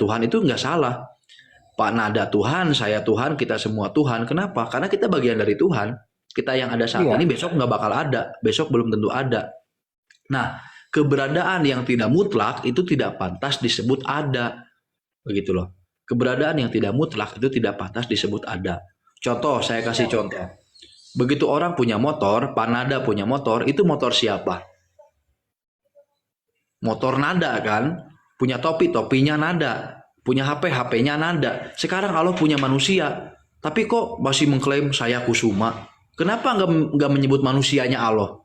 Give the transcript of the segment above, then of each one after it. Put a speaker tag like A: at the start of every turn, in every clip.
A: Tuhan itu nggak salah. Pak Nada Tuhan, saya Tuhan, kita semua Tuhan. Kenapa? Karena kita bagian dari Tuhan. Kita yang ada saat ini
B: Iya.
A: besok nggak bakal ada. Besok belum tentu ada. Nah, keberadaan yang tidak mutlak itu tidak pantas disebut ada. Begitu loh. Keberadaan yang tidak mutlak itu tidak pantas disebut ada. Contoh, saya kasih contoh. Begitu orang punya motor, Pak Nada punya motor, itu motor siapa? Motor Nada kan? Punya topi, topinya Nada. Punya HP, HP-nya Nada. Sekarang Allah punya manusia, tapi kok masih mengklaim saya Kusuma? Kenapa nggak menyebut manusianya Allah?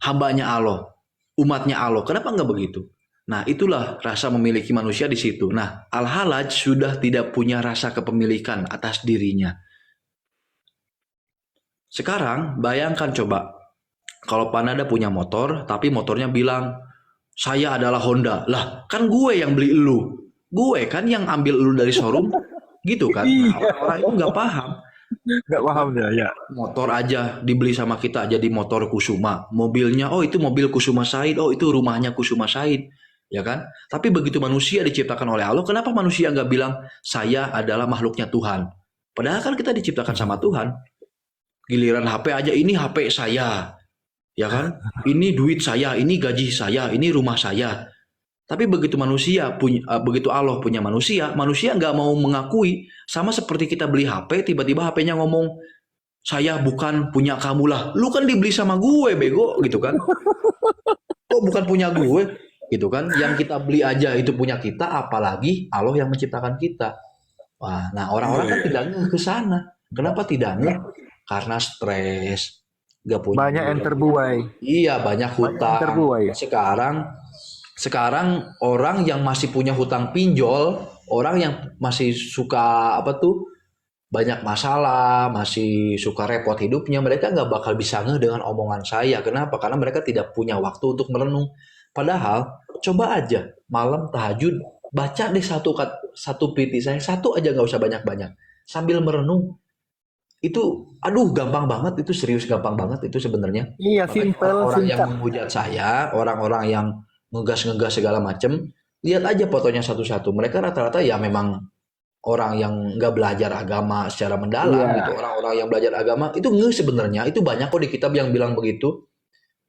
A: Hambanya Allah, umatnya Allah. Kenapa nggak begitu? Nah, itulah rasa memiliki manusia di situ. Nah, Al-Halaj sudah tidak punya rasa kepemilikan atas dirinya. Sekarang, bayangkan coba, kalau Panada punya motor, tapi motornya bilang, saya adalah Honda. Lah, kan gue yang beli elu. Gue kan yang ambil elu dari showroom. Gitu kan? Nah,
B: Iya.
A: orang-orang itu nggak paham.
B: Nggak paham ya, ya.
A: Motor aja dibeli sama kita jadi motor Kusuma. Mobilnya, oh itu mobil Kusuma Said, oh itu rumahnya Kusuma Said, ya kan? Tapi begitu manusia diciptakan oleh Allah, kenapa manusia nggak bilang saya adalah makhluknya Tuhan? Padahal kan kita diciptakan sama Tuhan. Giliran HP aja, ini HP saya, ya kan? Ini duit saya, ini gaji saya, ini rumah saya. Tapi begitu manusia punya, begitu Allah punya manusia, manusia nggak mau mengakui. Sama seperti kita beli HP, tiba-tiba HP-nya ngomong, saya bukan punya kamu lah. Lu kan dibeli sama gue, bego, gitu kan? Kok bukan punya gue, gitu kan? Yang kita beli aja itu punya kita, apalagi Allah yang menciptakan kita. Wah, nah orang-orang kan tidak ngeh ke sana. Kenapa tidak ngeh? Karena stres, gak punya
B: Banyak yang
A: duit.
B: terbuai.
A: Iya, banyak
B: Banyak yang
A: hutang.
B: terbuai.
A: Sekarang orang yang masih punya hutang pinjol, orang yang masih suka apa tuh banyak masalah, masih suka repot hidupnya, mereka nggak bakal bisa ngeh dengan omongan saya. Kenapa? Karena mereka tidak punya waktu untuk merenung. Padahal, coba aja malam tahajud, baca deh satu piti saya, satu aja nggak usah banyak-banyak. Sambil merenung, itu, aduh gampang banget, itu serius gampang banget itu sebenarnya.
B: Iya,
A: Makanya
B: simple,
A: orang-orang yang
B: singkat.
A: menghujat saya, orang-orang yang ngegas-ngegas segala macem, lihat aja fotonya satu-satu. Mereka rata-rata ya memang orang yang nggak belajar agama secara mendalam gitu.
B: Iya.
A: Orang-orang yang belajar agama itu nge sebenarnya itu banyak kok di kitab yang bilang begitu,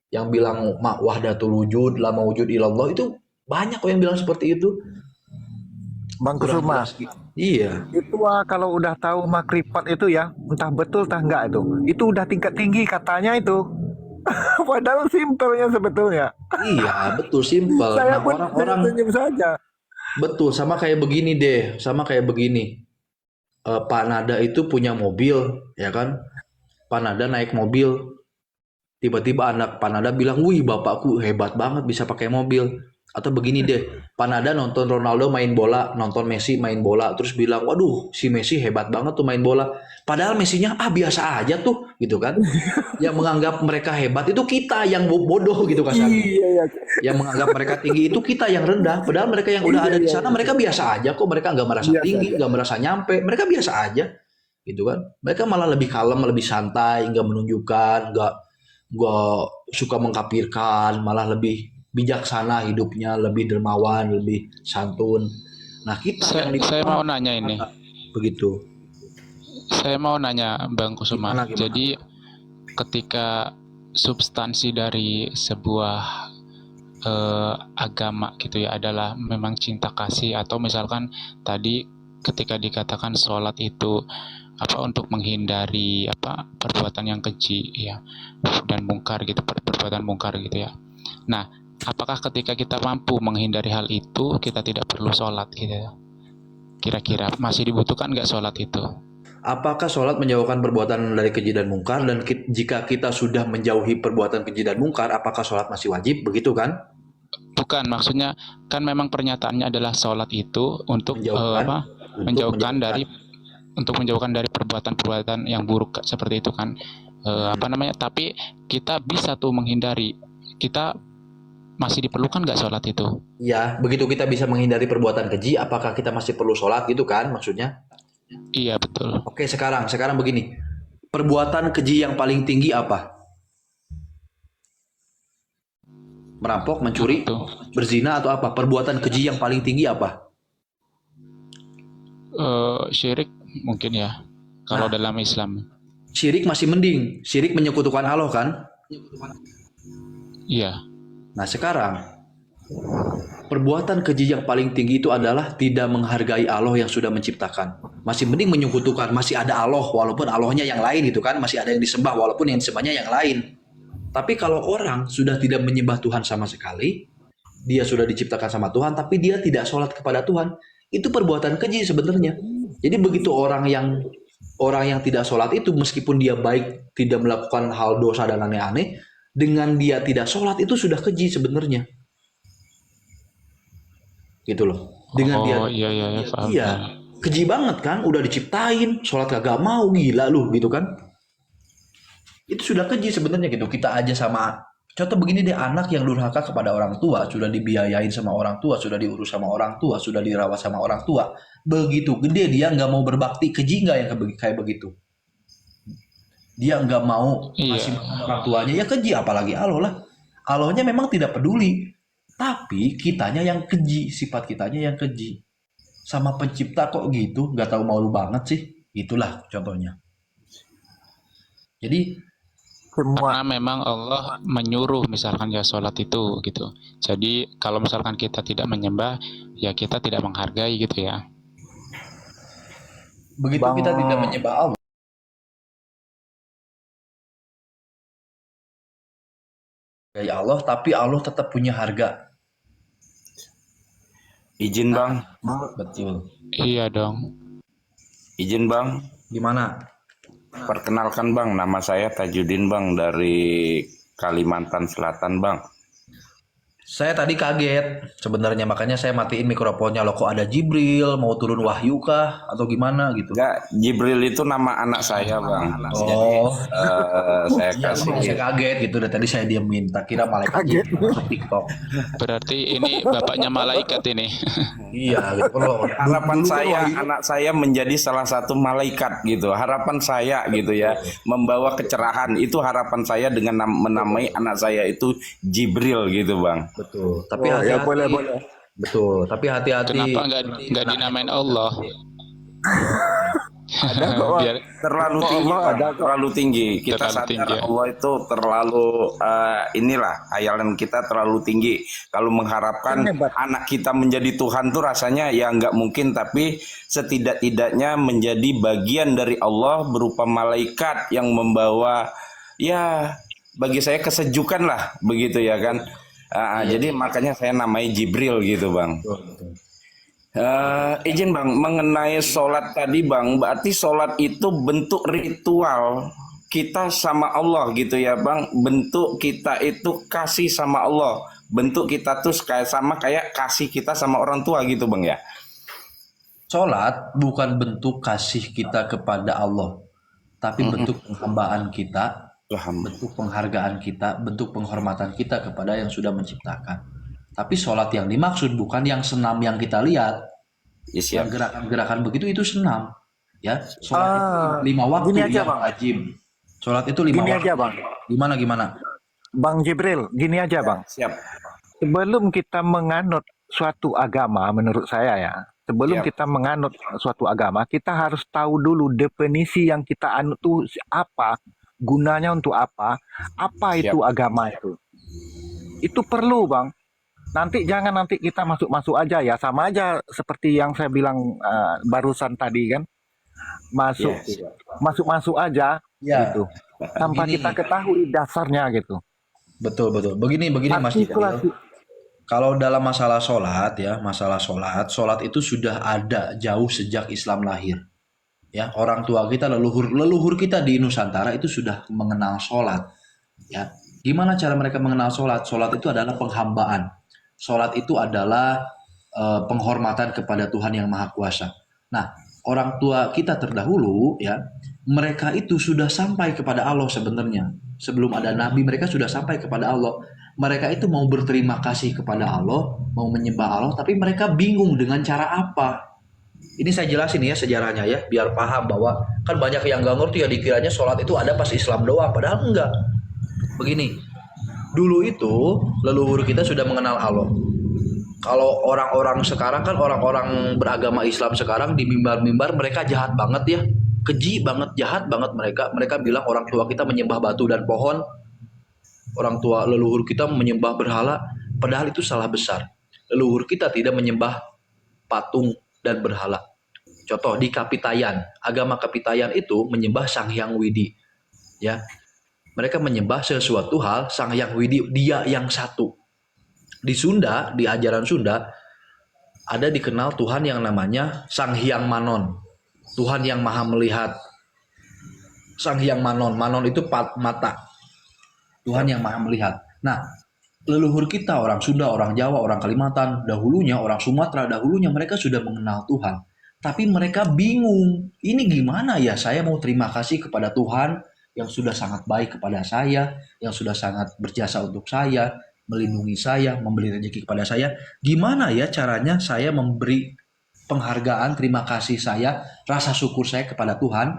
A: yang bilang wahdatul wujud, la mawujud ilallah itu banyak kok yang bilang seperti itu.
B: Bang
A: Kurang
B: Kusuma,
A: jelas gitu. Iya,
B: itu kalau udah tahu makrifat itu ya, entah betul entah enggak itu. Itu udah tingkat tinggi katanya itu. Padahal simpelnya sebetulnya.
A: iya betul simpel.
B: Saya
A: Nah
B: pun
A: orang-orang
B: senyum-senyum saja.
A: betul sama kayak begini deh, sama kayak begini. Pak Nada itu punya mobil, ya kan? Pak Nada naik mobil, tiba-tiba anak Pak Nada bilang, wih bapakku hebat banget bisa pakai mobil. Atau begini deh, Pak Nada nonton Ronaldo main bola, nonton Messi main bola, terus bilang, waduh si Messi hebat banget tuh main bola. Padahal Messinya biasa aja tuh, gitu kan? Yang menganggap mereka hebat itu kita yang bodoh gitu kasarnya.
B: Iya, iya.
A: Yang menganggap mereka tinggi itu kita yang rendah. Padahal mereka yang udah
B: Iya,
A: ada di
B: iya,
A: sana
B: iya.
A: mereka biasa aja kok. Mereka nggak merasa
B: Biasa
A: tinggi,
B: aja.
A: nggak merasa nyampe. Mereka biasa aja, gitu kan? Mereka malah lebih kalem, lebih santai, nggak menunjukkan, nggak suka mengkapirkan, malah lebih bijaksana hidupnya, lebih dermawan, lebih santun. Nah kita
C: Saya,
A: yang di
C: saya mau
A: bawah
C: nanya ini.
A: begitu.
C: Saya mau nanya Bang Kusuma.
A: Gimana gimana?
C: Jadi ketika substansi dari sebuah agama gitu ya adalah memang cinta kasih, atau misalkan tadi ketika dikatakan sholat itu untuk menghindari perbuatan yang keji ya dan mungkar gitu, perbuatan mungkar gitu ya. Nah, apakah ketika kita mampu menghindari hal itu kita tidak perlu sholat gitu ya? Kira-kira masih dibutuhkan nggak sholat itu?
A: Apakah sholat menjauhkan perbuatan dari keji dan mungkar? Dan jika kita sudah menjauhi perbuatan keji dan mungkar, apakah sholat masih wajib? Begitu kan?
C: Bukan, maksudnya kan memang pernyataannya adalah sholat itu untuk
A: Menjauhkan,
C: menjauhkan dari perbuatan-perbuatan yang buruk seperti itu kan. Tapi kita bisa tuh menghindari. Kita masih diperlukan nggak sholat itu?
A: Ya, begitu kita bisa menghindari perbuatan keji, apakah kita masih perlu sholat gitu kan maksudnya?
C: Iya betul.
A: Oke, sekarang begini. Perbuatan keji yang paling tinggi apa? Merampok,
C: Apa
A: mencuri,
C: tuh?
A: berzina atau apa? Perbuatan keji yang paling tinggi apa?
C: Syirik mungkin ya, kalau
A: Nah,
C: dalam Islam.
A: syirik masih mending. Syirik menyekutukan Allah kan?
C: Iya.
A: Nah, sekarang perbuatan keji yang paling tinggi itu adalah tidak menghargai Allah yang sudah menciptakan. Masih mending menyekutukan, masih ada Allah walaupun Allahnya yang lain gitu kan, masih ada yang disembah walaupun yang disembahnya yang lain. Tapi kalau orang sudah tidak menyembah Tuhan sama sekali, dia sudah diciptakan sama Tuhan tapi dia tidak sholat kepada Tuhan, itu perbuatan keji sebenarnya. Jadi begitu orang yang tidak sholat itu meskipun dia baik, tidak melakukan hal dosa dan aneh-aneh, dengan dia tidak sholat itu sudah keji sebenarnya. Gitu loh. Dengan dia,
C: Oh, iya iya ya, paham
A: iya,
C: paham.
A: keji banget kan, udah diciptain, sholat kagak mau, gila lu gitu kan. Itu sudah keji sebenarnya gitu. Kita aja sama, contoh begini deh, anak yang durhaka kepada orang tua, sudah dibiayain sama orang tua, sudah diurus sama orang tua, sudah dirawat sama orang tua. Begitu gede dia nggak mau berbakti, keji nggak yang kayak begitu? Dia nggak mau ngasih
C: Iya.
A: makan orang tuanya, ya keji. Apalagi Allah lah. Allahnya memang tidak peduli. Tapi kitanya yang keji, sifat kitanya yang keji. Sama pencipta kok gitu, nggak tahu malu banget sih. Itulah contohnya. Jadi
B: Semua
C: Karena memang Allah menyuruh misalkan ya sholat itu gitu. Jadi kalau misalkan kita tidak menyembah, ya kita tidak menghargai gitu ya.
A: begitu
B: Bang
A: kita tidak menyembah Allah, ya Allah, tapi Allah tetap punya harga.
D: Izin bang,
A: Betul.
C: Iya dong.
D: izin bang.
A: Gimana?
D: Perkenalkan bang, nama saya Tajudin bang dari Kalimantan Selatan bang.
A: Saya tadi kaget sebenarnya, makanya saya matiin mikrofonnya. Loh, kok ada Jibril, mau turun wahyu kah atau gimana gitu?
D: Enggak, Jibril itu nama anak saya bang. Jadi
A: Oh,
D: saya
A: iya, makanya saya
D: kasih.
A: kaget gitu. Dan tadi saya diemin, tak kira malaikat
B: kaget.
A: Jibril masuk TikTok.
C: Berarti ini bapaknya malaikat ini.
A: Iya, gitu. Kalau
D: Harapan
A: dulu kan
D: saya,
A: wahyu,
D: anak saya menjadi salah satu malaikat gitu. Harapan saya gitu ya, membawa kecerahan. Itu harapan saya dengan menamai anak saya itu Jibril gitu bang.
A: betul. Tapi
B: Oh ya,
A: hati-hati.
B: boleh boleh.
A: Betul. Tapi hati-hati.
C: Kenapa nggak dinamain Allah?
B: Ada kok Bang.
C: Biar
D: Terlalu
B: Oh,
D: tinggi
B: Allah
D: Bang.
B: ada kok.
D: Terlalu tinggi, kita
C: Terlalu
D: sadar
C: tinggi, ya.
D: Allah itu terlalu inilah hayalan kita terlalu tinggi. Kalau mengharapkan
B: Kan hebat.
D: anak kita menjadi Tuhan tuh rasanya ya nggak mungkin, tapi setidak-tidaknya menjadi bagian dari Allah berupa malaikat yang membawa, ya bagi saya kesejukan lah begitu ya kan. Jadi makanya saya namai Jibril gitu bang.
A: Betul, betul.
D: Izin bang, mengenai sholat tadi bang, berarti sholat itu bentuk ritual kita sama Allah gitu ya bang. Bentuk kita itu kasih sama Allah. Bentuk kita tuh kayak kasih kita sama orang tua gitu bang ya.
A: Sholat bukan bentuk kasih kita kepada Allah, tapi bentuk penghambaan kita,
D: Paham.
A: bentuk penghargaan kita, bentuk penghormatan kita kepada yang sudah menciptakan. Tapi sholat yang dimaksud bukan yang senam yang kita lihat,
D: Yes,
A: yang
D: ya.
A: gerakan-gerakan begitu itu senam. Ya, sholat itu
B: Ah,
A: 5 waktu
B: gini aja
A: yang
B: Bang.
A: wajib. Sholat itu 5
B: Gini
A: waktu.
B: aja Bang.
A: Gimana?
B: Bang Jibril, gini aja Bang.
D: Siap.
B: Sebelum kita menganut suatu agama, menurut saya ya, sebelum
D: Siap.
B: kita menganut suatu agama, kita harus tahu dulu definisi yang kita anut itu apa, gunanya untuk apa itu agama itu. Itu perlu Bang. Nanti jangan nanti kita masuk-masuk aja ya, sama aja seperti yang saya bilang barusan tadi kan, masuk
D: Yes.
B: masuk-masuk aja
A: Ya,
B: gitu, tanpa
A: begini.
B: kita ketahui dasarnya gitu.
A: Betul. Begini Mas Jibril.
B: Artikulasi.
A: Kalau dalam masalah sholat ya, sholat itu sudah ada jauh sejak Islam lahir. Ya, orang tua kita, leluhur kita di Nusantara itu sudah mengenal sholat. Ya, gimana cara mereka mengenal sholat? Sholat itu adalah penghambaan. Sholat itu adalah penghormatan kepada Tuhan yang Maha Kuasa. Nah, orang tua kita terdahulu ya, mereka itu sudah sampai kepada Allah sebenarnya. Sebelum ada Nabi, mereka sudah sampai kepada Allah. Mereka itu mau berterima kasih kepada Allah, mau menyembah Allah, tapi mereka bingung dengan cara apa. Ini saya jelasin ya sejarahnya ya, biar paham bahwa kan banyak yang nggak ngerti ya, dikiranya sholat itu ada pas Islam doang, padahal enggak. Begini, dulu itu leluhur kita sudah mengenal Allah. Kalau orang-orang sekarang kan orang-orang beragama Islam sekarang di mimbar-mimbar mereka jahat banget ya. Keji banget, jahat banget mereka. Mereka bilang orang tua kita menyembah batu dan pohon, orang tua leluhur kita menyembah berhala, padahal itu salah besar. Leluhur kita tidak menyembah patung dan berhala. Contoh di Kapitayan, agama Kapitayan itu menyembah Sang Hyang Widi. Ya, mereka menyembah sesuatu hal Sang Hyang Widi, dia yang satu. Di Sunda, di ajaran Sunda, ada dikenal Tuhan yang namanya Sang Hyang Manon. Tuhan yang maha melihat. Sang Hyang Manon. Manon itu mata. Tuhan yang maha melihat. Nah, leluhur kita, orang Sunda, orang Jawa, orang Kalimantan, dahulunya, orang Sumatera, dahulunya mereka sudah mengenal Tuhan. Tapi mereka bingung. Ini gimana ya? Saya mau terima kasih kepada Tuhan yang sudah sangat baik kepada saya, yang sudah sangat berjasa untuk saya, melindungi saya, memberi rezeki kepada saya. Gimana ya caranya saya memberi penghargaan, terima kasih saya, rasa syukur saya kepada Tuhan?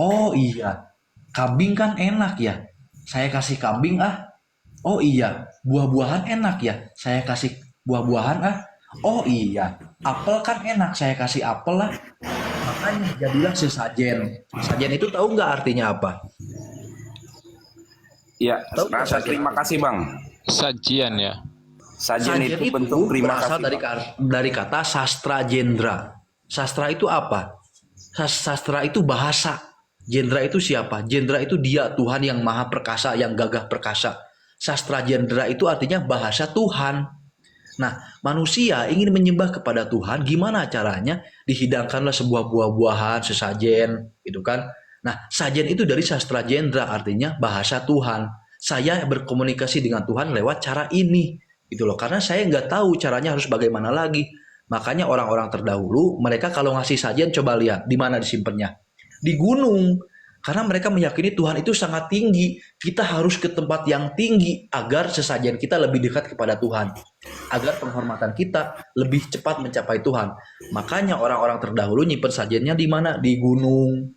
A: Oh iya, kambing kan enak ya, saya kasih kambing ah. Oh iya, buah-buahan enak ya, saya kasih buah-buahan ah. Oh iya, apel kan enak, saya kasih apel lah. Makanya jadilah sesajen. Sesajen itu tahu nggak artinya apa?
D: Ya,
A: Tahu nggak
D: rasa
A: sajen?
D: terima kasih Bang.
C: Sajian ya.
D: Sajen
A: Sajen
D: itu
A: itu
D: bentuk terima
A: berasal
D: kasih.
A: dari kata sastra jendra. Sastra itu apa? Sastra itu bahasa. Jendra itu siapa? Jendra itu dia, Tuhan yang maha perkasa, yang gagah perkasa. Sastra jendra itu artinya bahasa Tuhan. Nah, manusia ingin menyembah kepada Tuhan, gimana caranya? Dihidangkanlah sebuah buah-buahan, sesajen, gitu kan? Nah, sajen itu dari sastra jendra, artinya bahasa Tuhan. Saya berkomunikasi dengan Tuhan lewat cara ini, gitu loh. Karena saya nggak tahu caranya harus bagaimana lagi. Makanya orang-orang terdahulu, mereka kalau ngasih sajen, coba lihat di mana disimpannya. Di gunung. Karena mereka meyakini Tuhan itu sangat tinggi. Kita harus ke tempat yang tinggi agar sesajen kita lebih dekat kepada Tuhan. Agar penghormatan kita lebih cepat mencapai Tuhan. Makanya orang-orang terdahulu nyimpen sajennya di mana? Di gunung.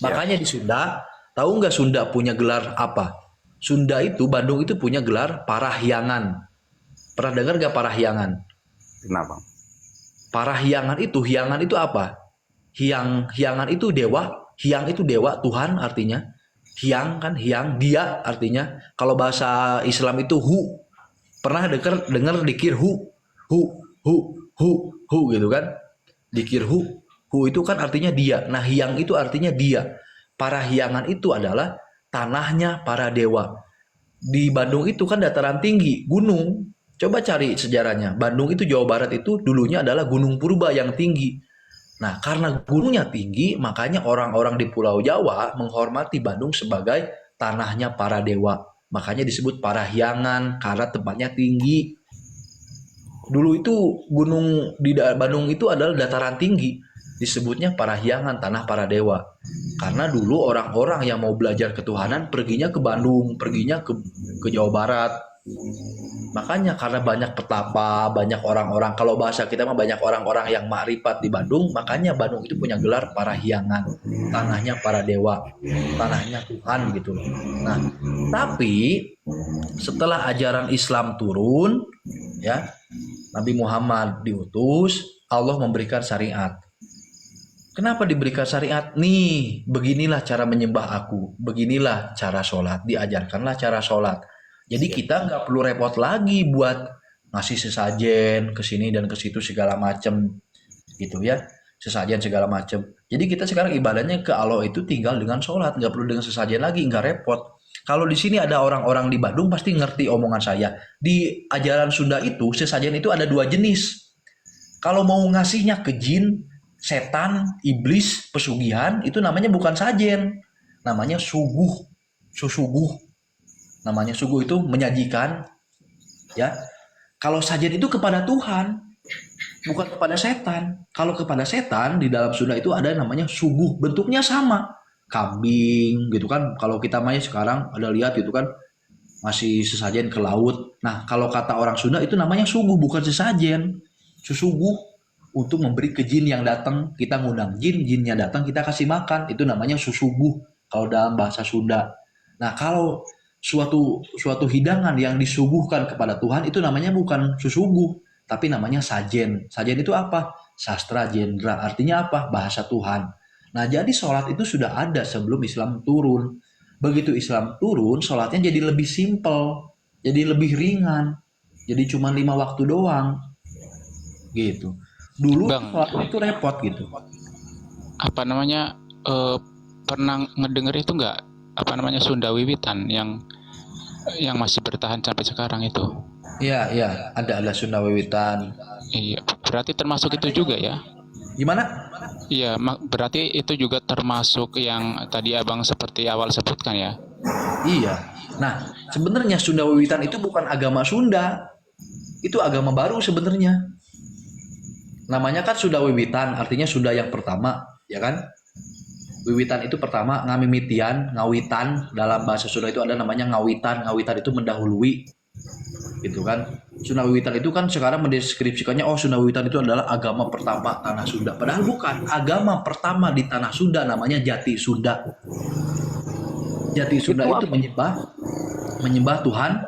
A: Makanya di Sunda, tahu nggak Sunda punya gelar apa? Sunda itu, Bandung itu punya gelar Parahyangan. Pernah dengar nggak Parahyangan?
D: Kenapa?
A: Parahyangan itu, Hyangan itu apa? Hyangan itu dewa, Hyang itu dewa, Tuhan artinya. Hyang kan, Hyang, dia artinya. Kalau bahasa Islam itu Hu. Pernah dengar dikir Hu? Hu, Hu, Hu, Hu gitu kan? Dikir Hu. Hu itu kan artinya dia. Nah, Hyang itu artinya dia. Parahyangan itu adalah tanahnya para dewa. Di Bandung itu kan dataran tinggi, gunung. Coba cari sejarahnya. Bandung itu Jawa Barat itu dulunya adalah Gunung Purba yang tinggi. Nah, karena gunungnya tinggi, makanya orang-orang di Pulau Jawa menghormati Bandung sebagai tanahnya para dewa. Makanya disebut Parahyangan karena tempatnya tinggi. Dulu itu gunung di Bandung itu adalah dataran tinggi. Disebutnya Parahyangan, tanah para dewa. Karena dulu orang-orang yang mau belajar ketuhanan perginya ke Bandung, perginya ke Jawa Barat. Makanya karena banyak petapa, banyak orang-orang, kalau bahasa kita mah banyak orang-orang yang makrifat di Bandung, makanya Bandung itu punya gelar Parahyangan, tanahnya para dewa, tanahnya Tuhan gitu loh. Nah, tapi setelah ajaran Islam turun, ya, Nabi Muhammad diutus, Allah memberikan syariat. Kenapa diberikan syariat? Nih, beginilah cara menyembah aku, beginilah cara sholat, diajarkanlah cara sholat. Jadi kita nggak perlu repot lagi buat ngasih sesajen ke sini dan ke situ segala macem, gitu ya, sesajen segala macem. Jadi kita sekarang ibadahnya ke Allah itu tinggal dengan sholat, nggak perlu dengan sesajen lagi, nggak repot. Kalau di sini ada orang-orang di Bandung pasti ngerti omongan saya. Di ajaran Sunda itu sesajen itu ada dua jenis. Kalau mau ngasihnya ke jin, setan, iblis, pesugihan, itu namanya bukan sajen, namanya suguh, susuguh. Namanya suguh itu menyajikan, ya. Kalau sajen itu kepada Tuhan, bukan kepada setan. Kalau kepada setan di dalam Sunda itu ada namanya suguh, bentuknya sama, kambing gitu kan. Kalau kita main sekarang ada lihat itu kan masih sesajen ke laut. Nah, kalau kata orang Sunda itu namanya suguh, bukan sesajen. Susuguh untuk memberi ke jin yang datang, kita ngundang jin, jinnya datang kita kasih makan, itu namanya susuguh kalau dalam bahasa Sunda. Nah, kalau suatu hidangan yang disuguhkan kepada Tuhan itu namanya bukan susuguh, tapi namanya sajen. Sajen itu apa? Sastra jendra. Artinya apa? Bahasa Tuhan. Nah, jadi sholat itu sudah ada sebelum Islam turun. Begitu Islam turun, sholatnya jadi lebih simpel, jadi lebih ringan, jadi cuma 5 waktu doang, gitu. Dulu
C: Bang,
A: sholat itu repot gitu.
C: apa namanya, pernah ngedenger itu nggak, apa namanya, Sunda Wiwitan yang masih bertahan sampai sekarang itu?
A: Iya, iya, ada Sunda Wiwitan.
C: Iya, berarti termasuk itu juga ya?
A: Gimana?
C: Iya, berarti itu juga termasuk yang tadi abang seperti awal sebutkan ya?
A: Iya. Nah, sebenarnya Sunda Wiwitan itu bukan agama Sunda. Itu agama baru sebenarnya. Namanya kan Sunda Wiwitan, artinya Sunda yang pertama, ya kan? Wiwitan itu pertama, ngamimitian, ngawitan. Dalam bahasa Sunda itu ada namanya ngawitan. Ngawitan itu mendahului, gitu kan? Sunda Wiwitan itu kan sekarang mendeskripsikannya, oh Sunda Wiwitan itu adalah agama pertama tanah Sunda. Padahal bukan. Agama pertama di tanah Sunda namanya Jati Sunda. Jati Sunda itu menyembah Tuhan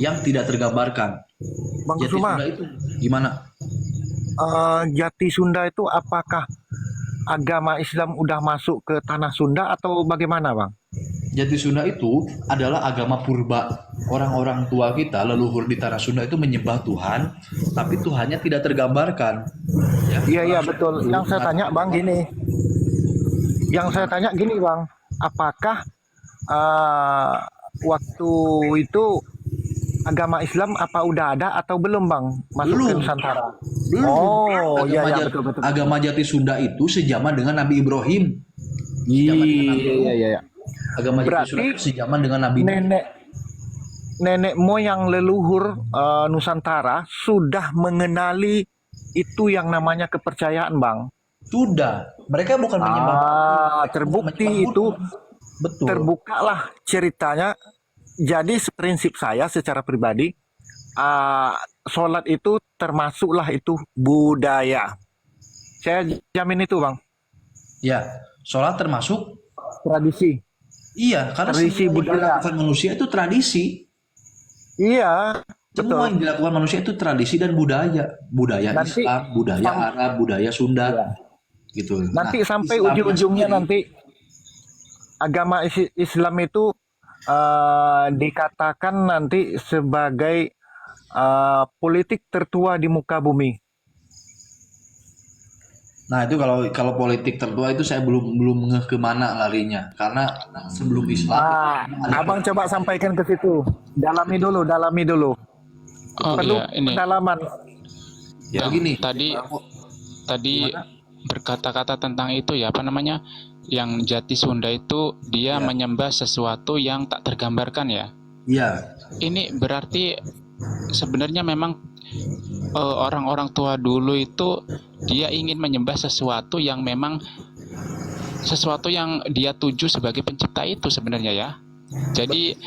A: yang tidak tergambarkan.
B: Bang
A: Jati
B: Kusuma,
A: Sunda itu gimana?
B: Jati Sunda itu apakah agama Islam udah masuk ke tanah Sunda atau bagaimana, Bang?
A: Jati Sunda itu adalah agama purba. Orang-orang tua kita, leluhur di tanah Sunda itu menyembah Tuhan, tapi Tuhannya tidak tergambarkan. Ya,
B: Iya, betul. Yang saya tanya, Bang, gini. Bang, apakah waktu itu agama Islam apa udah ada atau belum, Bang, masuk ke
A: Belum.
B: Nusantara?
A: Belum.
B: Oh, iya, betul.
A: Agama Jati Sunda itu sejaman dengan Nabi Ibrahim.
B: Iya.
A: Agama Jati
B: Berarti
A: Sunda itu sejaman dengan Nabi
B: nenek moyang leluhur Nusantara sudah mengenali itu yang namanya kepercayaan, Bang.
A: Sudah. Mereka bukan menyembah.
B: Terbukti
A: menyembah
B: itu,
A: Buddha. Betul.
B: terbukalah ceritanya. Jadi prinsip saya secara pribadi, sholat itu termasuklah itu budaya. Saya jamin itu, Bang.
A: Ya, sholat termasuk.
B: Tradisi.
A: Iya, karena
B: Tradisi
A: semua yang
B: budaya.
A: dilakukan manusia itu tradisi.
B: Iya,
A: Semua
B: betul.
A: yang dilakukan manusia itu tradisi dan budaya. Budaya
B: Nanti
A: Islam, budaya Arab, budaya Sunda.
B: Iya.
A: Gitu.
B: Nanti sampai
A: Islamnya
B: ujung-ujungnya
A: sendiri,
B: nanti agama Islam itu dikatakan nanti sebagai politik tertua di muka bumi.
A: Nah, itu kalau politik tertua itu saya belum ngeh kemana larinya, karena sebelum Islam
B: Abang coba sampaikan ke situ. Dalami dulu.
C: Oh
B: Perlu
C: iya, ini
B: pendalaman.
A: ya
C: Bang,
A: begini.
C: tadi berkata-kata tentang itu ya, apa namanya, yang Jati Sunda itu dia
A: Ya.
C: menyembah sesuatu yang tak tergambarkan ya.
A: Iya,
C: Ini berarti sebenarnya memang orang-orang tua dulu itu dia ingin menyembah sesuatu yang memang sesuatu yang dia tuju sebagai pencipta itu sebenarnya ya. Jadi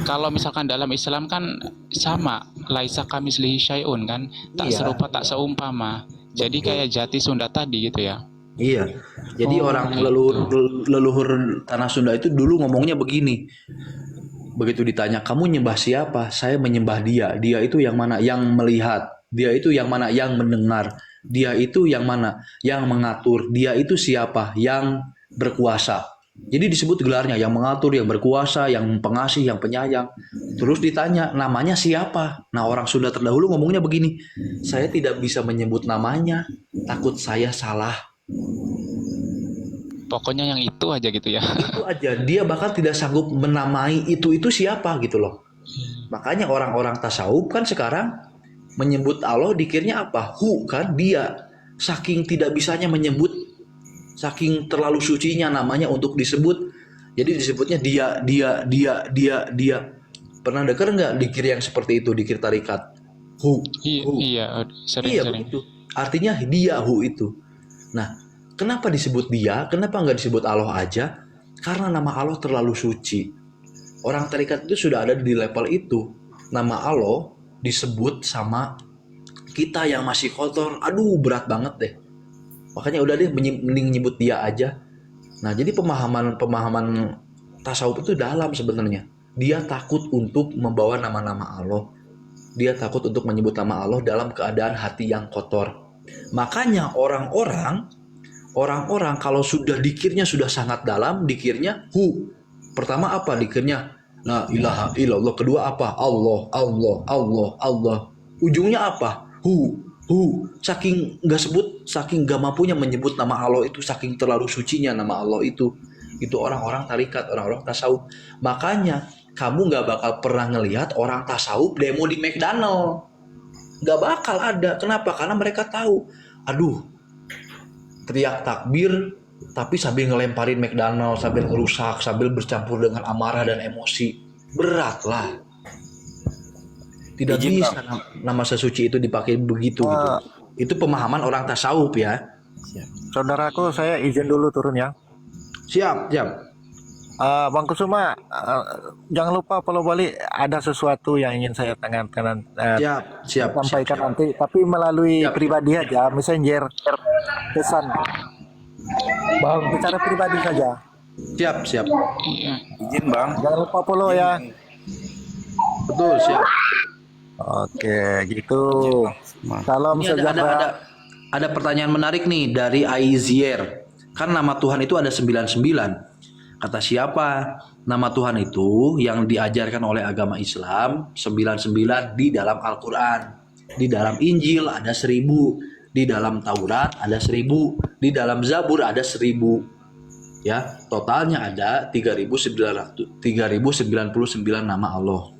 C: kalau misalkan dalam Islam kan sama, laisa kamislihi syai'un kan, tak
A: Iya.
C: serupa tak seumpama. Jadi kayak Jati Sunda tadi gitu ya.
A: iya. Jadi orang leluhur tanah Sunda itu dulu ngomongnya begini. Begitu ditanya, kamu nyembah siapa? Saya menyembah dia. Dia itu yang mana? Yang melihat. Dia itu yang mana? Yang mendengar. Dia itu yang mana? Yang mengatur. Dia itu siapa? Yang berkuasa. Jadi disebut gelarnya, yang mengatur, yang berkuasa, yang pengasih, yang penyayang. Terus ditanya, namanya siapa? Nah, orang Sunda terdahulu ngomongnya begini, saya tidak bisa menyebut namanya, takut saya salah.
C: Pokoknya yang itu aja gitu ya.
A: Itu aja, dia bahkan tidak sanggup menamai itu siapa gitu loh. Makanya orang-orang tasawuf kan sekarang menyebut Allah dikirnya apa? Hu kan, dia. Saking tidak bisanya menyebut, saking terlalu sucinya namanya untuk disebut, jadi disebutnya dia. Pernah dengar nggak dikir yang seperti itu, dikir tarikat? Hu.
C: Iya,
A: Iya
C: sering-sering.
A: begitu. Artinya dia hu itu. Nah, kenapa disebut dia? Kenapa nggak disebut Allah aja? Karena nama Allah terlalu suci. Orang tarikat itu sudah ada di level itu. Nama Allah disebut sama kita yang masih kotor. Aduh, berat banget deh. Makanya udah deh, mending nyebut dia aja. Nah, jadi pemahaman tasawuf itu dalam sebenarnya. dia takut untuk membawa nama-nama Allah. Dia takut untuk menyebut nama Allah dalam keadaan hati yang kotor. Makanya orang-orang kalau sudah dikirnya sudah sangat dalam, dikirnya Pertama apa dikirnya? La ilaha illallah. Kedua apa? Allah, Allah, Allah, Allah. Ujungnya apa? Saking nggak mampunya menyebut nama Allah itu, saking terlalu sucinya nama Allah itu. Itu orang-orang tarikat, orang-orang tasawuf. Makanya kamu nggak bakal pernah ngelihat orang tasawuf demo di McDonald. Nggak bakal ada. Kenapa? Karena mereka tahu, aduh, teriak takbir tapi sambil ngelemparin McDonald, sambil ngerusak, sambil bercampur dengan amarah dan emosi. Berat lah. Tidak
D: Izin,
A: bisa nama sesuci itu dipakai begitu gitu. Itu pemahaman orang tasawuf ya.
B: Saudaraku, saya izin dulu turun ya.
A: Siap.
B: Bang Kusuma, jangan lupa follow balik, ada sesuatu yang ingin saya tanyakan,
A: Siap.
B: sampaikan nanti, tapi melalui
A: Siap.
B: pribadi aja, messenger, pesan,
E: Bang,
B: bicara pribadi saja.
A: Siap.
C: Iya.
D: Izin Bang.
B: Jangan lupa follow ya.
A: Betul, siap.
B: Oke, gitu. Salam
A: Ini
B: sejahtera.
A: ada pertanyaan menarik nih dari Aizier. Kan nama Tuhan itu ada 99. Kata siapa? Nama Tuhan itu yang diajarkan oleh agama Islam 99 di dalam Al-Quran. Di dalam Injil ada 1000. Di dalam Taurat ada 1000. Di dalam Zabur ada 1000. Ya, totalnya ada 3099 nama Allah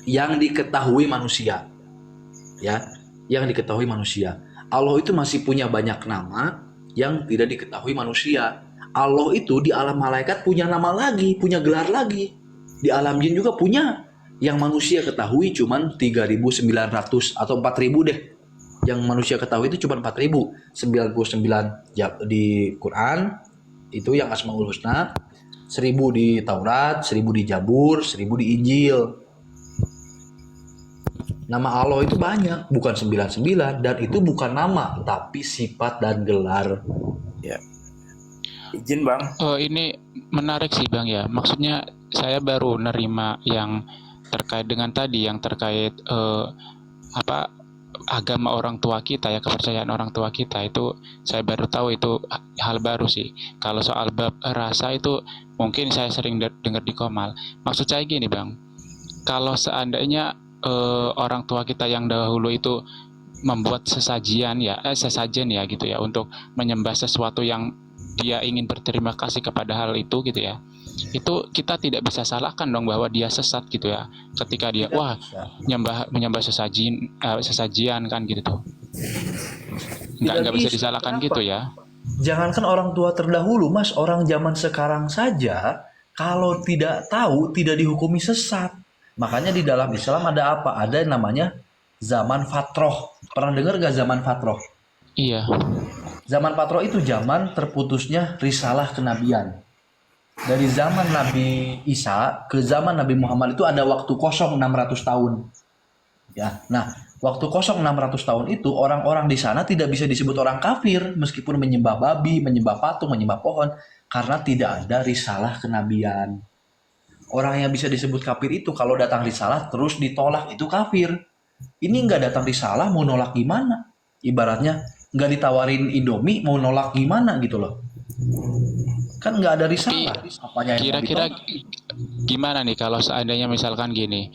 A: yang diketahui manusia. Ya, yang diketahui manusia. Allah itu masih punya banyak nama yang tidak diketahui manusia. Allah itu di alam malaikat punya nama lagi, punya gelar lagi. Di alam jin juga punya. Yang manusia ketahui cuman 3.900 atau 4.000 deh. Yang manusia ketahui itu cuma 4.099 di Quran, itu yang Asmaul Husna, 1000 di Taurat, 1000 di Zabur, 1000 di Injil. Nama Allah itu banyak, bukan 99, dan itu bukan nama, tapi sifat dan gelar.
D: Ya. Izin Bang.
C: Oh, ini menarik sih Bang ya. Maksudnya saya baru nerima yang terkait dengan tadi, yang terkait agama orang tua kita ya, kepercayaan orang tua kita itu saya baru tahu, itu hal baru sih. Kalau soal bab rasa itu mungkin saya sering dengar di Komal. Maksud saya gini Bang, kalau seandainya orang tua kita yang dahulu itu membuat sesajen ya gitu ya, untuk menyembah sesuatu yang dia ingin berterima kasih kepada hal itu gitu ya, itu kita tidak bisa salahkan dong bahwa dia sesat gitu ya, ketika dia menyembah sesajian kan gitu tuh. Nggak bisa disalahkan. Kenapa? Gitu ya.
A: Jangankan orang tua terdahulu, Mas, orang zaman sekarang saja kalau tidak tahu tidak dihukumi sesat. Makanya di dalam Islam ada apa? Ada yang namanya zaman fatroh. Pernah dengar gak zaman fatroh?
C: Iya.
A: Zaman fatroh itu zaman terputusnya risalah kenabian. Dari zaman Nabi Isa ke zaman Nabi Muhammad itu ada waktu kosong 600 tahun. Ya. Nah, waktu kosong 600 tahun itu orang-orang di sana tidak bisa disebut orang kafir meskipun menyembah babi, menyembah patung, menyembah pohon, karena tidak ada risalah kenabian. Orang yang bisa disebut kafir itu kalau datang risalah terus ditolak, itu kafir. Ini nggak datang risalah mau nolak gimana? Ibaratnya nggak ditawarin Indomie mau nolak gimana gitu loh. Kan nggak ada risalah.
C: Kira-kira gimana nih kalau seandainya misalkan gini,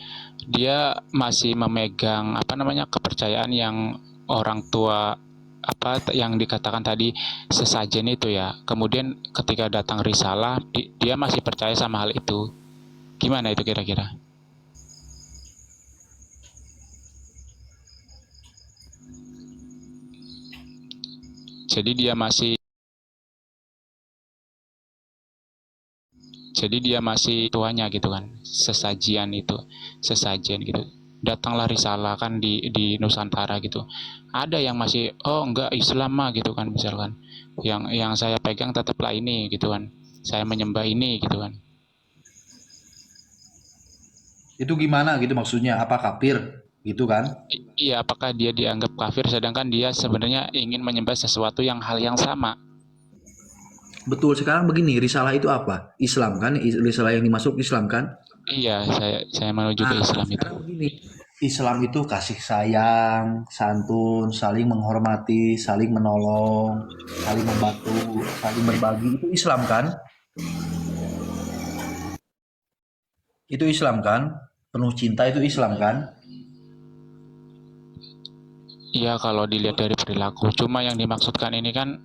C: dia masih memegang kepercayaan yang orang tua yang dikatakan tadi sesajen itu ya, kemudian ketika datang risalah dia masih percaya sama hal itu, gimana itu kira-kira? Jadi dia masih tuanya gitu kan, sesajen gitu. Datanglah risalah kan di Nusantara gitu. Ada yang masih enggak Islam mah gitu kan, misalkan. Yang saya pegang tetaplah ini gitu kan. Saya menyembah ini gitu kan.
A: Itu gimana gitu maksudnya? Apa kafir gitu kan?
C: Iya, apakah dia dianggap kafir sedangkan dia sebenarnya ingin menyembah sesuatu hal yang sama?
A: Betul. Sekarang begini, risalah itu apa? Islam kan? Risalah yang dimasuk Islam kan?
C: Iya, saya menuju ke
A: Nah,
C: Islam itu.
A: sekarang begini. Islam itu kasih sayang, santun, saling menghormati, saling menolong, saling membantu, saling berbagi. Itu Islam kan? Itu Islam kan? Penuh cinta itu Islam kan?
C: Iya, kalau dilihat dari perilaku. Cuma yang dimaksudkan ini kan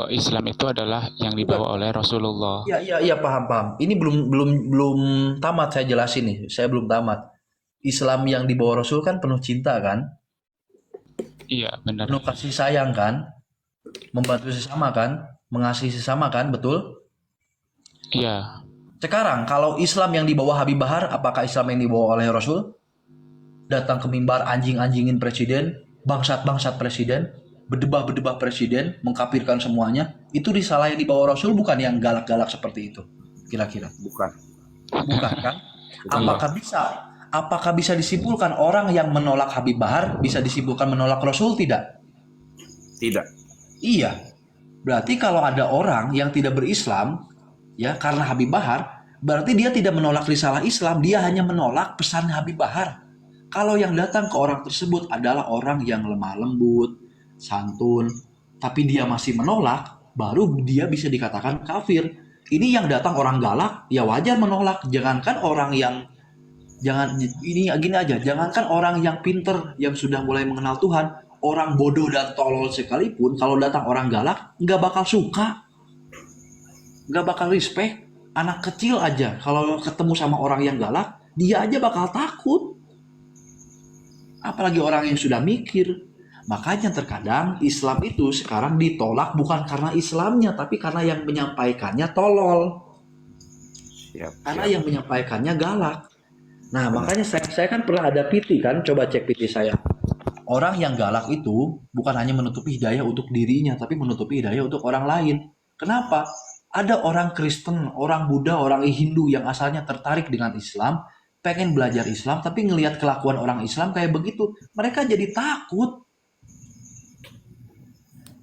C: Islam itu adalah yang
A: Enggak.
C: dibawa oleh Rasulullah.
A: Iya, iya, iya, paham, paham. Ini belum tamat saya jelasin nih. Saya belum tamat. Islam yang dibawa Rasul kan penuh cinta kan?
C: Iya, benar.
A: Penuh kasih sayang kan? Membantu sesama kan? Mengasihi sesama kan? Betul?
C: Iya,
A: Sekarang kalau Islam yang dibawa Habib Bahar, apakah Islam yang dibawa oleh Rasul? Datang ke mimbar anjing-anjingin presiden, bangsat-bangsat presiden, berdebah-berdebah presiden, mengkapirkan semuanya. Itu risalah yang dibawa Rasul bukan yang galak-galak seperti itu. Kira-kira.
D: Bukan.
A: Bukan kan?
D: Bukan, Bang.
A: Apakah bisa? Apakah bisa disimpulkan orang yang menolak Habib Bahar bisa disimpulkan menolak Rasul? Tidak.
D: Tidak.
A: Iya. Berarti kalau ada orang yang tidak berislam, ya karena Habib Bahar, berarti dia tidak menolak risalah Islam, dia hanya menolak pesan Habib Bahar. Kalau yang datang ke orang tersebut adalah orang yang lemah lembut, santun, tapi dia masih menolak, baru dia bisa dikatakan kafir. Ini yang datang orang galak, ya wajar menolak. Jangankan orang yang jangan ini gini aja, jangankan orang yang pinter yang sudah mulai mengenal Tuhan, orang bodoh dan tolol sekalipun kalau datang orang galak nggak bakal suka, nggak bakal respect. Anak kecil aja kalau ketemu sama orang yang galak, dia aja bakal takut. Apalagi orang yang sudah mikir. Makanya terkadang Islam itu sekarang ditolak bukan karena Islamnya, tapi karena yang menyampaikannya tolol.
D: Siap,
A: Karena
D: siap.
A: yang menyampaikannya galak. Nah,
D: Benar.
A: makanya saya kan pernah ada PT kan, coba cek PT saya. Orang yang galak itu bukan hanya menutupi hidayah untuk dirinya, tapi menutupi hidayah untuk orang lain. Kenapa? Ada orang Kristen, orang Buddha, orang Hindu yang asalnya tertarik dengan Islam, pengen belajar Islam, tapi ngelihat kelakuan orang Islam kayak begitu, mereka jadi takut,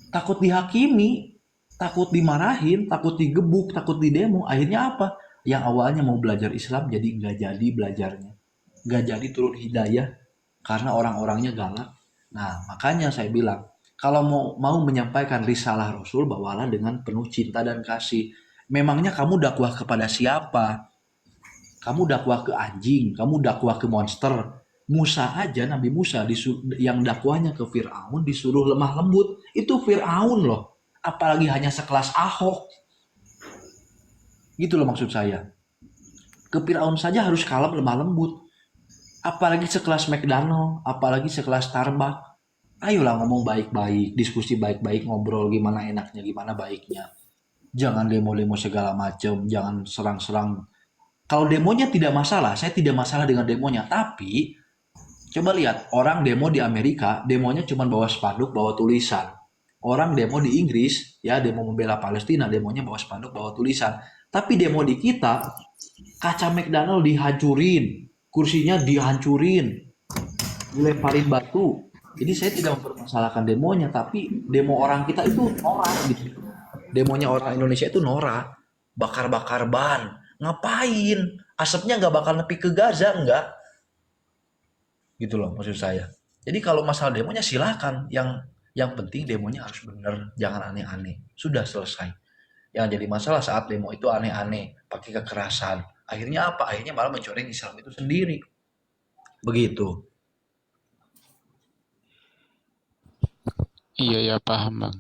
A: takut dihakimi, takut dimarahin, takut digebuk, takut didemo. Akhirnya apa? Yang awalnya mau belajar Islam jadi nggak jadi belajarnya, nggak jadi turun hidayah karena orang-orangnya galak. Nah, makanya saya bilang, kalau mau menyampaikan risalah Rasul, bawalah dengan penuh cinta dan kasih. Memangnya kamu dakwah kepada siapa? Kamu dakwah ke anjing, kamu dakwah ke monster. Musa aja, Nabi Musa yang dakwahnya ke Fir'aun disuruh lemah lembut. Itu Fir'aun loh. Apalagi hanya sekelas Ahok. Gitu loh maksud saya. Ke Fir'aun saja harus kalem lemah lembut. Apalagi sekelas McDonald, apalagi sekelas Starbucks. Ayolah ngomong baik-baik, diskusi baik-baik, ngobrol gimana enaknya, gimana baiknya. Jangan demo-demo segala macam, jangan serang-serang. Kalau demonya tidak masalah, saya tidak masalah dengan demonya. Tapi coba lihat, orang demo di Amerika, demonya cuma bawa spanduk, bawa tulisan. Orang demo di Inggris, ya demo membela Palestina, demonya bawa spanduk, bawa tulisan. Tapi demo di kita, kaca McDonald dihancurin, kursinya dihancurin, dilemparin batu. Jadi saya tidak mempermasalahkan demonya, tapi demo orang kita itu norak gitu. Demonya orang Indonesia itu norak, bakar-bakar ban. Ngapain? Asapnya nggak bakal nepi ke Gaza, nggak? Gitu loh maksud saya. Jadi kalau masalah demonya silakan, yang penting demonya harus bener, jangan aneh-aneh. Sudah selesai. Yang jadi masalah saat demo itu aneh-aneh, pakai kekerasan. Akhirnya apa? Akhirnya malah mencoreng Islam itu sendiri. Begitu.
C: Iya, ya paham, Bang.